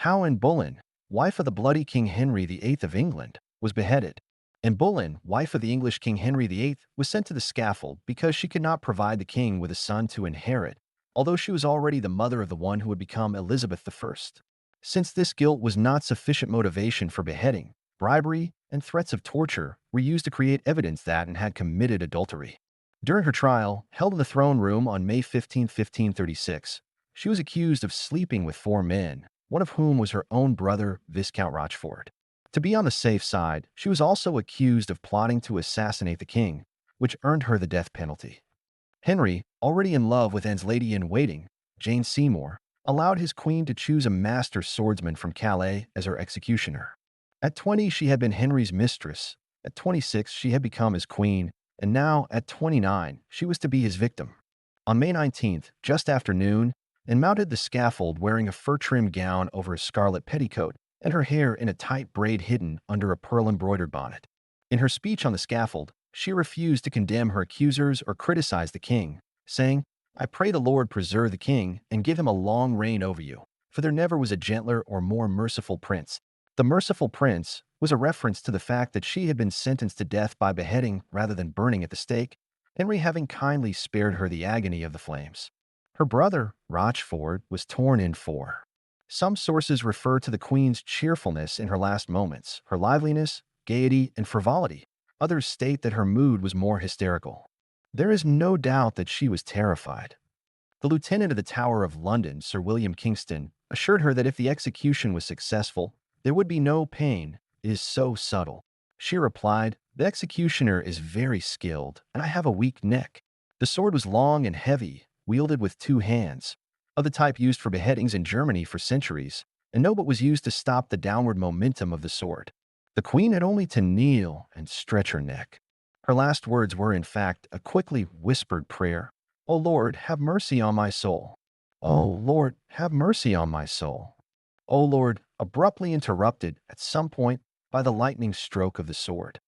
How Anne Boleyn, wife of the bloody King Henry VIII of England, was beheaded. Anne Boleyn, wife of the English King Henry VIII, was sent to the scaffold because she could not provide the king with a son to inherit, although she was already the mother of the one who would become Elizabeth I. Since this guilt was not sufficient motivation for beheading, bribery and threats of torture were used to create evidence that Anne had committed adultery. During her trial, held in the throne room on May 15, 1536, she was accused of sleeping with four men, one of whom was her own brother, Viscount Rochford. To be on the safe side, she was also accused of plotting to assassinate the king, which earned her the death penalty. Henry, already in love with Anne's lady-in-waiting, Jane Seymour, allowed his queen to choose a master swordsman from Calais as her executioner. At 20, she had been Henry's mistress. At 26, she had become his queen, and now, at 29, she was to be his victim. On May 19th, just after noon, Anne mounted the scaffold wearing a fur-trimmed gown over a scarlet petticoat and her hair in a tight braid hidden under a pearl-embroidered bonnet. In her speech on the scaffold, she refused to condemn her accusers or criticize the king, saying, "I pray the Lord preserve the king and give him a long reign over you, for there never was a gentler or more merciful prince." The merciful prince was a reference to the fact that she had been sentenced to death by beheading rather than burning at the stake, Henry having kindly spared her the agony of the flames. Her brother, Rochford, was torn in four. Some sources refer to the queen's cheerfulness in her last moments, her liveliness, gaiety, and frivolity. Others state that her mood was more hysterical. There is no doubt that she was terrified. The lieutenant of the Tower of London, Sir William Kingston, assured her that if the execution was successful, there would be no pain. "It is so subtle." She replied, "The executioner is very skilled, and I have a weak neck." The sword was long and heavy, wielded with two hands, of the type used for beheadings in Germany for centuries, and no but was used to stop the downward momentum of the sword. The queen had only to kneel and stretch her neck. Her last words were, in fact, a quickly whispered prayer. "O Lord, have mercy on my soul. O Lord, have mercy on my soul. O Lord," abruptly interrupted at some point by the lightning stroke of the sword.